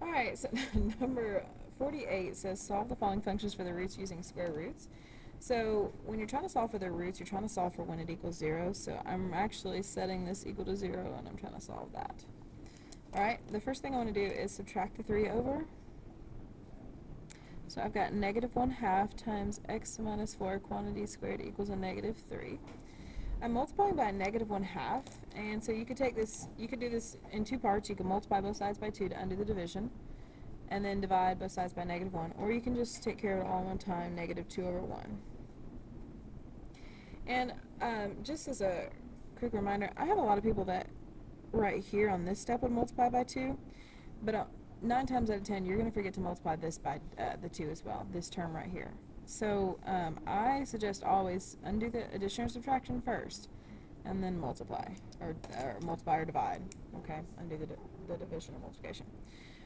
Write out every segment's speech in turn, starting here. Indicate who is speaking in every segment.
Speaker 1: Alright, so number 48 says solve the following functions for the roots using square roots. So when you're trying to solve for the roots, you're trying to solve for when it equals 0. So I'm actually setting this equal to 0 and I'm trying to solve that. Alright, the first thing I want to do is subtract the 3 over. So I've got negative 1/2 times x minus 4 quantity squared equals a negative 3. I'm multiplying by a negative 1/2, and so you could take this, you could do this in two parts. You can multiply both sides by 2 to undo the division, and then divide both sides by negative 1, or you can just take care of it all one time, negative 2 over 1. And just as a quick reminder, I have a lot of people that right here on this step would multiply by 2, but 9 times out of 10 you're going to forget to multiply this by the 2 as well, this term right here. So I suggest always undo the addition or subtraction first, and then multiply, or multiply or divide. Okay, undo the division or multiplication.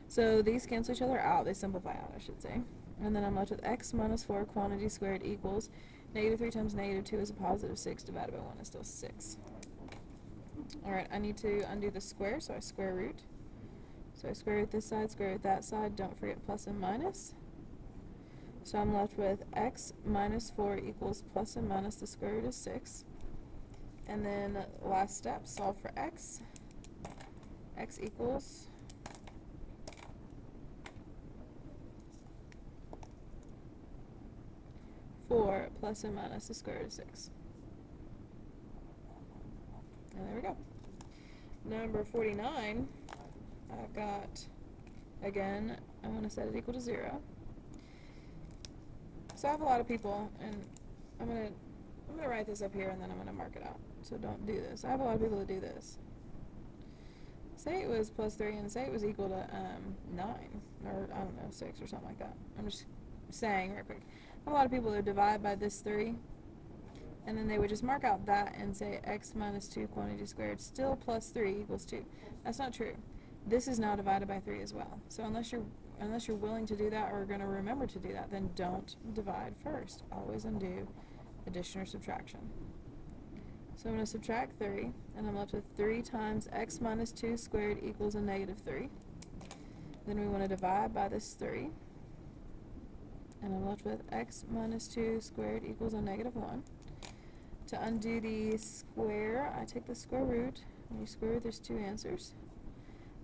Speaker 1: So these cancel each other out, they simplify out, I should say. And then I'm left with x minus 4 quantity squared equals negative 3 times negative 2 is a positive 6 divided by 1 is still 6. Alright, I need to undo the square, so I square root. So I square root this side, square root that side, don't forget plus and minus. So I'm left with x minus 4 equals plus and minus the square root of 6. And then last step, solve for x. X equals four plus and minus the square root of 6. And there we go. Number 49, I've got, again, I want to set it equal to 0. So I have a lot of people, and I'm gonna write this up here and then I'm gonna mark it out. So don't do this. I have a lot of people that do this. Say it was plus 3 and say it was equal to 9, or I don't know, 6 or something like that. I'm just saying real quick. I have a lot of people that divide by this 3, and then they would just mark out that and say x minus 2 quantity squared still plus 3 equals 2. That's not true. This is now divided by 3 as well. So unless you're willing to do that or going to remember to do that, then don't divide first. Always undo addition or subtraction. So I'm going to subtract 3, and I'm left with 3 times x minus 2 squared equals a negative 3. Then we want to divide by this 3, and I'm left with x minus 2 squared equals a negative 1. To undo the square, I take the square root. When you square root, there's 2 answers.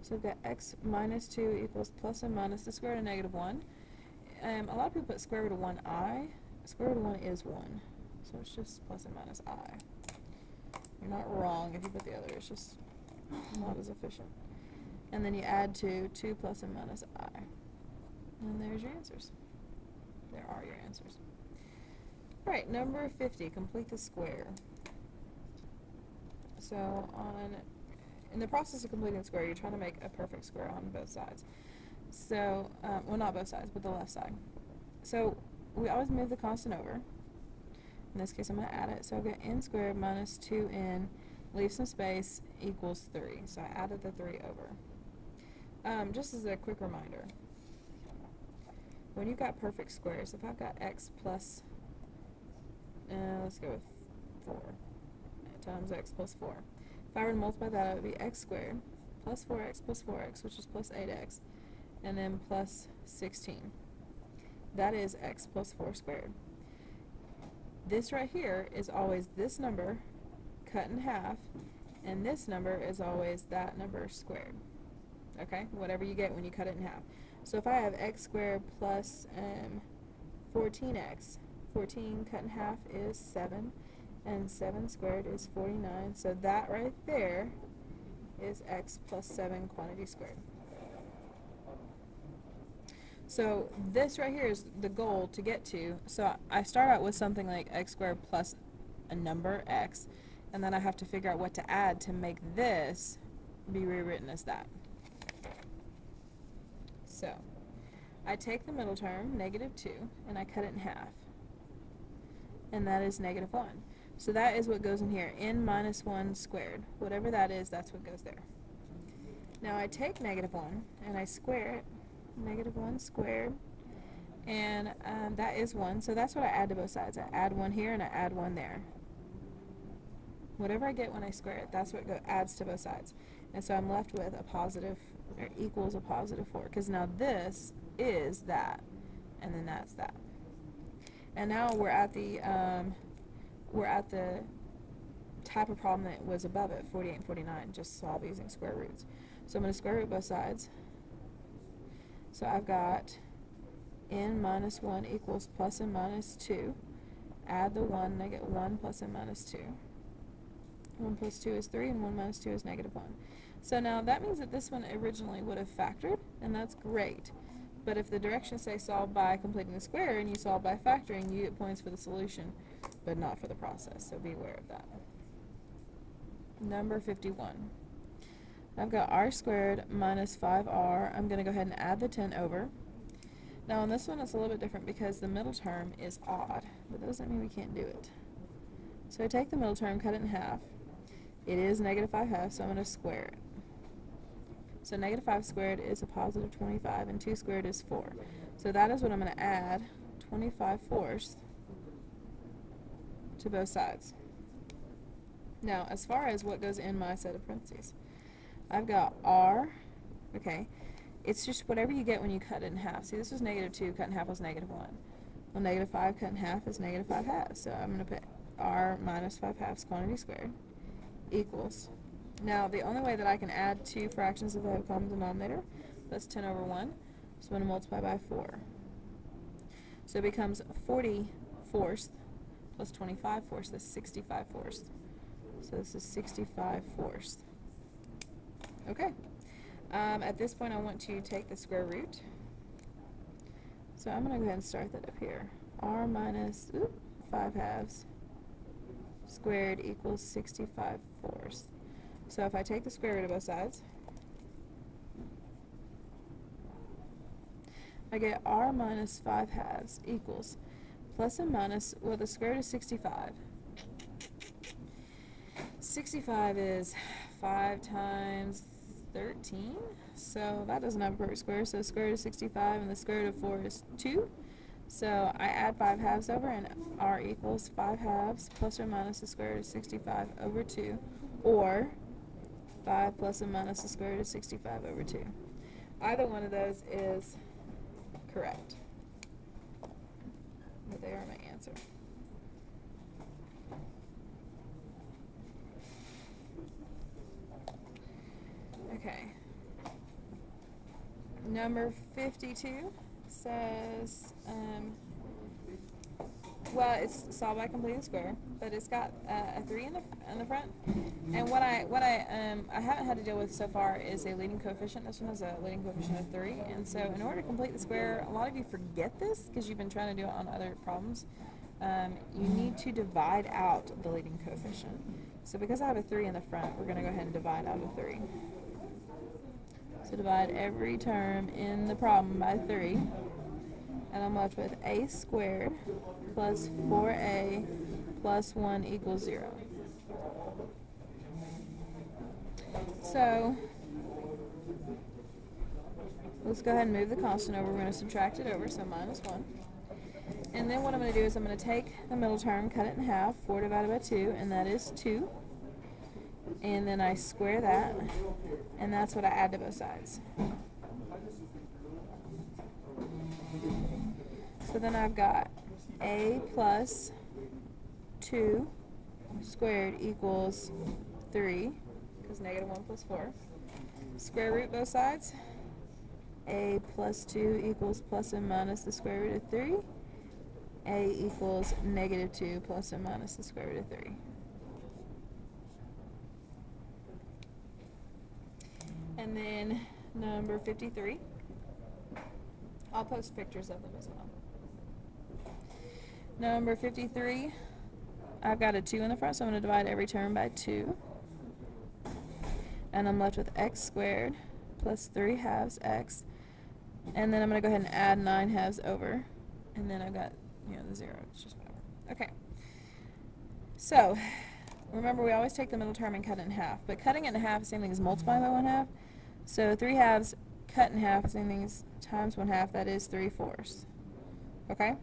Speaker 1: So I've got x minus 2 equals plus and minus the square root of negative 1. A lot of people put square root of 1i. Square root of 1 is 1. So it's just plus and minus I. You're not wrong if you put the other. It's just not as efficient. And then you add 2 plus and minus I. And there's your answers. There are your answers. Right, number 50, complete the square. So in the process of completing the square, you're trying to make a perfect square on both sides. So, well, not both sides, but the left side. So we always move the constant over. In this case, I'm going to add it. So I've got n squared minus 2n, leave some space, equals 3. So I added the 3 over. Just as a quick reminder, when you've got perfect squares, if I've got x plus, let's go with 4 times x plus 4. If I were to multiply that, it would be x squared plus 4x, which is plus 8x, and then plus 16. That is x plus 4 squared. This right here is always this number cut in half, and this number is always that number squared. Okay? Whatever you get when you cut it in half. So if I have x squared plus 14x, 14 cut in half is 7, and 7 squared is 49. So that right there is x plus 7 quantity squared. So this right here is the goal to get to. So I start out with something like x squared plus a number, x, and then I have to figure out what to add to make this be rewritten as that. So I take the middle term, negative 2, and I cut it in half. And that is negative 1. So that is what goes in here, n minus 1 squared. Whatever that is, that's what goes there. Now I take negative 1 and I square it. Negative 1 squared, and that is 1, so that's what I add to both sides. I add 1 here and I add 1 there. Whatever I get when I square it, that's what adds to both sides. And so I'm left with a positive or equals a positive 4, because now this is that, and then that's that. And now we're at the type of problem that was above it, 48 and 49, just solve using square roots. So I'm going to square root both sides. So I've got n minus 1 equals plus and minus 2. Add the 1, and I get 1 plus and minus 2. 1 plus 2 is 3, and 1 minus 2 is negative 1. So now that means that this one originally would have factored, and that's great. But if the directions say solve by completing the square, and you solve by factoring, you get points for the solution, but not for the process, so be aware of that. Number 51. I've got r squared minus 5r. I'm going to go ahead and add the 10 over. Now on this one it's a little bit different because the middle term is odd, but that doesn't mean we can't do it. So I take the middle term, cut it in half. It is negative 5 halves, so I'm going to square it. So negative 5 squared is a positive 25, and 2 squared is 4. So that is what I'm going to add, 25 fourths, to both sides. Now, as far as what goes in my set of parentheses, I've got r, okay, it's just whatever you get when you cut it in half. See, this was negative 2, cut in half was negative 1. Well, negative 5 cut in half is negative 5 halves, so I'm going to put r minus 5 halves quantity squared equals. Now, the only way that I can add two fractions if I have a common denominator, that's 10 over 1, so I'm going to multiply by 4. So it becomes 40 fourths plus 25 fourths, that's 65 fourths. So this is 65 fourths. Okay. At this point I want to take the square root. So I'm going to go ahead and start that up here. R minus 5 halves squared equals 65 fourths. So if I take the square root of both sides, I get r minus 5 halves equals plus and minus, well, the square root is 65. 65 is 5 times 13, so that doesn't have a perfect square, so the square root of 65 and the square root of 4 is 2. So I add 5 halves over, and r equals 5 halves plus or minus the square root of 65 over 2, or 5 plus or minus the square root of 65 over 2. Either one of those is correct, but they are my answer. Okay. Number 52 says, well, it's solved by completing the square, but it's got a 3 in the front. And what I haven't had to deal with so far is a leading coefficient. This one has a leading coefficient of 3. And so in order to complete the square, a lot of you forget this because you've been trying to do it on other problems. You need to divide out the leading coefficient. So because I have a 3 in the front, we're going to go ahead and divide out a 3. So divide every term in the problem by 3. And I'm left with a squared plus 4a plus 1 equals 0. So let's go ahead and move the constant over. We're going to subtract it over, so minus 1. And then what I'm going to do is I'm going to take the middle term, cut it in half, 4 divided by 2, and that is 2. And then I square that, and that's what I add to both sides. So then I've got a plus 2 squared equals 3, because negative 1 plus 4. Square root both sides. A plus 2 equals plus and minus the square root of 3. A equals negative 2 plus and minus the square root of 3. And then number 53. I'll post pictures of them as well. Number 53, I've got a 2 in the front, so I'm going to divide every term by 2. And I'm left with x squared plus 3 halves x. And then I'm going to go ahead and add 9 halves over. And then I've got, the 0. It's just whatever. Okay. So, remember we always take the middle term and cut it in half. But cutting it in half is the same thing as multiplying by 1 half. So 3 halves cut in half is the same thing as times 1 half. That is 3 fourths. Okay?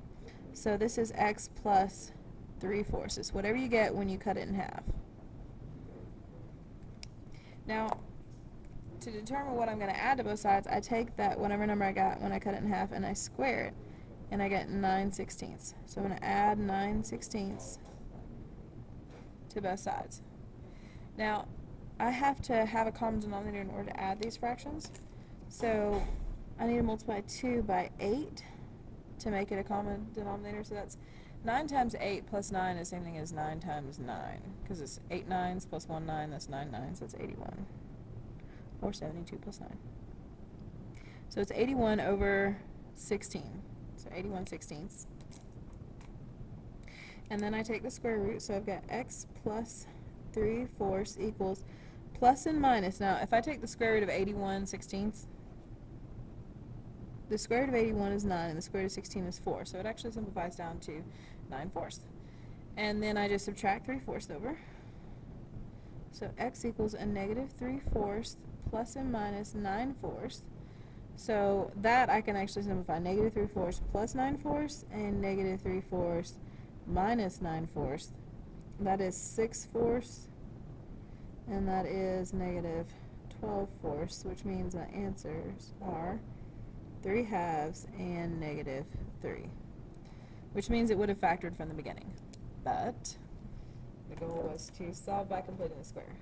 Speaker 1: So this is x plus 3 fourths. It's whatever you get when you cut it in half. Now, to determine what I'm going to add to both sides, I take that whatever number I got when I cut it in half and I square it, and I get 9/16. So I'm going to add 9/16 to both sides. Now, I have to have a common denominator in order to add these fractions. So I need to multiply 2 by 8 to make it a common denominator. So that's 9 times 8 plus 9 is the same thing as 9 times 9. Because it's 8 nines plus 1 9, that's 9 nines, that's 81. Or 72 plus 9. So it's 81 over 16. So 81/16. And then I take the square root, so I've got x plus 3/4 equals plus and minus. Now, if I take the square root of 81/16, the square root of 81 is 9, and the square root of 16 is 4. So it actually simplifies down to 9/4. And then I just subtract 3/4 over. So x equals a negative 3/4 plus and minus 9/4. So that I can actually simplify. Negative 3/4 plus 9/4 and negative 3/4 minus 9/4. That is 6/4, and that is negative 12/4, which means my answers are 3/2 and negative 3, which means it would have factored from the beginning. But the goal was to solve by completing the square.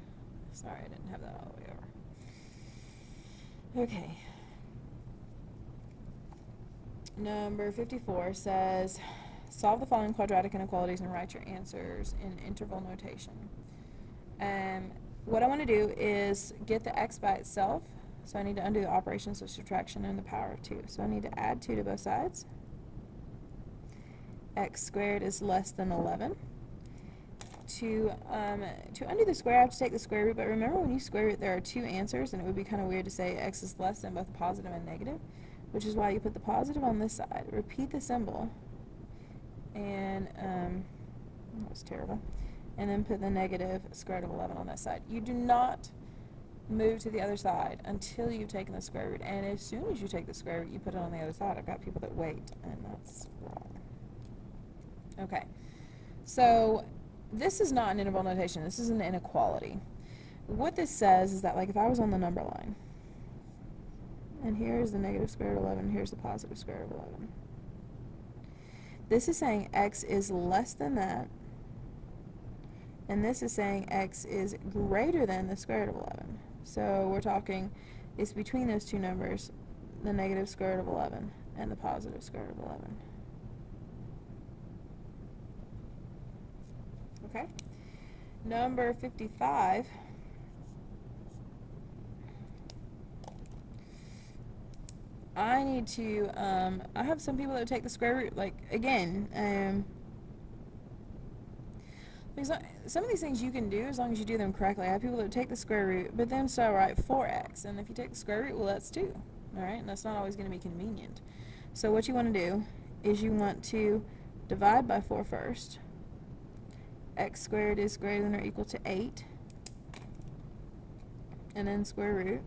Speaker 1: Sorry, I didn't have that all the way over. Okay. Number 54 says, solve the following quadratic inequalities and write your answers in interval notation. What I want to do is get the x by itself, so I need to undo the operations of subtraction and the power of 2. So I need to add 2 to both sides. X squared is less than 11. To undo the square, I have to take the square root, but remember when you square root, there are 2 answers, and it would be kind of weird to say x is less than both positive and negative, which is why you put the positive on this side, repeat the symbol, and that was terrible, and then put the negative square root of 11 on that side. You do not move to the other side until you've taken the square root, and as soon as you take the square root, you put it on the other side. I've got people that wait, and that's wrong. Okay, so this is not an interval notation. This is an inequality. What this says is that, like, if I was on the number line, and here's the negative square root of 11, here's the positive square root of 11. This is saying x is less than that, and this is saying x is greater than the square root of 11. So we're talking, it's between those two numbers, the negative square root of 11 and the positive square root of 11. Okay? Number 55. I need to, I have some people that take the square root, like, again, some of these things you can do as long as you do them correctly. I have people that take the square root, but then still write 4x, and if you take the square root, well, that's 2, alright, and that's not always going to be convenient. So what you want to do is you want to divide by 4 first. X squared is greater than or equal to 8, and then square root.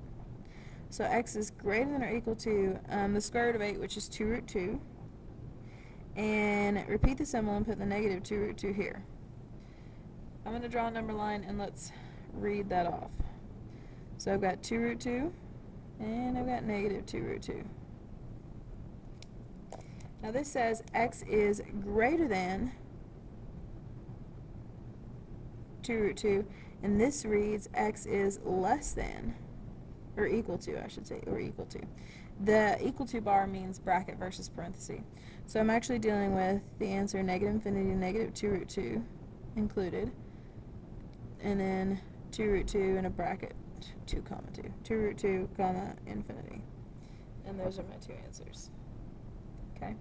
Speaker 1: So x is greater than or equal to the square root of 8, which is 2 root 2. And repeat the symbol and put the negative 2 root 2 here. I'm going to draw a number line, and let's read that off. So I've got 2 root 2, and I've got negative 2 root 2. Now this says x is greater than 2 root 2, and this reads x is less than, or equal to, I should say, or equal to. The equal to bar means bracket versus parenthesis. So I'm actually dealing with the answer negative infinity to negative 2 root 2 included, and then 2 root 2 in a bracket, 2 comma 2. 2 root 2 comma infinity. And those are my 2 answers. Okay?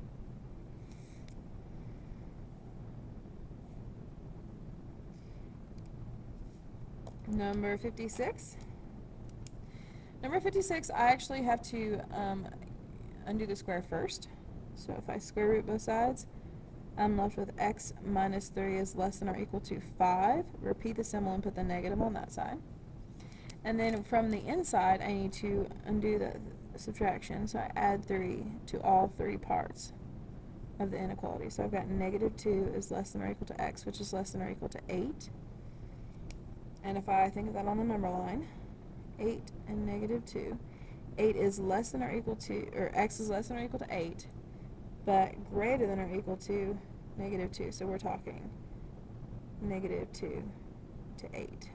Speaker 1: Number 56. Number 56, I actually have to undo the square first. So if I square root both sides, I'm left with x minus 3 is less than or equal to 5. Repeat the symbol and put the negative on that side. And then from the inside, I need to undo the subtraction. So I add 3 to all 3 parts of the inequality. So I've got negative 2 is less than or equal to x, which is less than or equal to 8. And if I think of that on the number line, 8 and negative 2. 8 is less than or equal to, or x is less than or equal to 8, but greater than or equal to negative 2. So we're talking negative 2 to 8.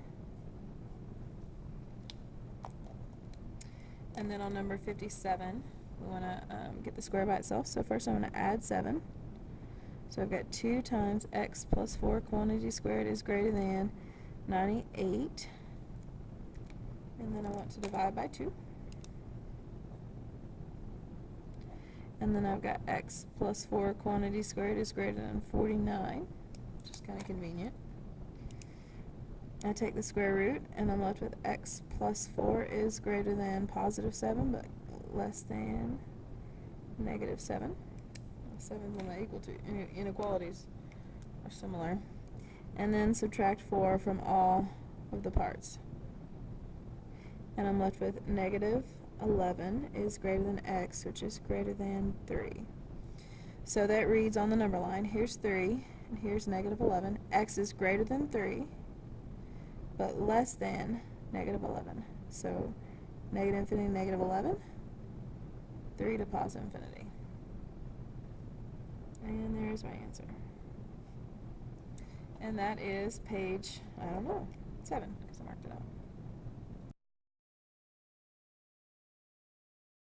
Speaker 1: And then on number 57, we want to get the square by itself. So first I'm going to add 7. So I've got 2 times x plus 4 quantity squared is greater than 98. And then I want to divide by 2. And then I've got x plus 4 quantity squared is greater than 49, which is kind of convenient. I take the square root, and I'm left with x plus 4 is greater than positive 7, but less than negative 7. 7's when the equal to inequalities are similar. And then subtract 4 from all of the parts. And I'm left with negative 11 is greater than x, which is greater than 3. So that reads on the number line, here's 3, and here's negative 11. X is greater than 3, but less than negative 11. So negative infinity, negative 11, 3 to positive infinity. And there's my answer. And that is page, I don't know, 7, because I marked it out.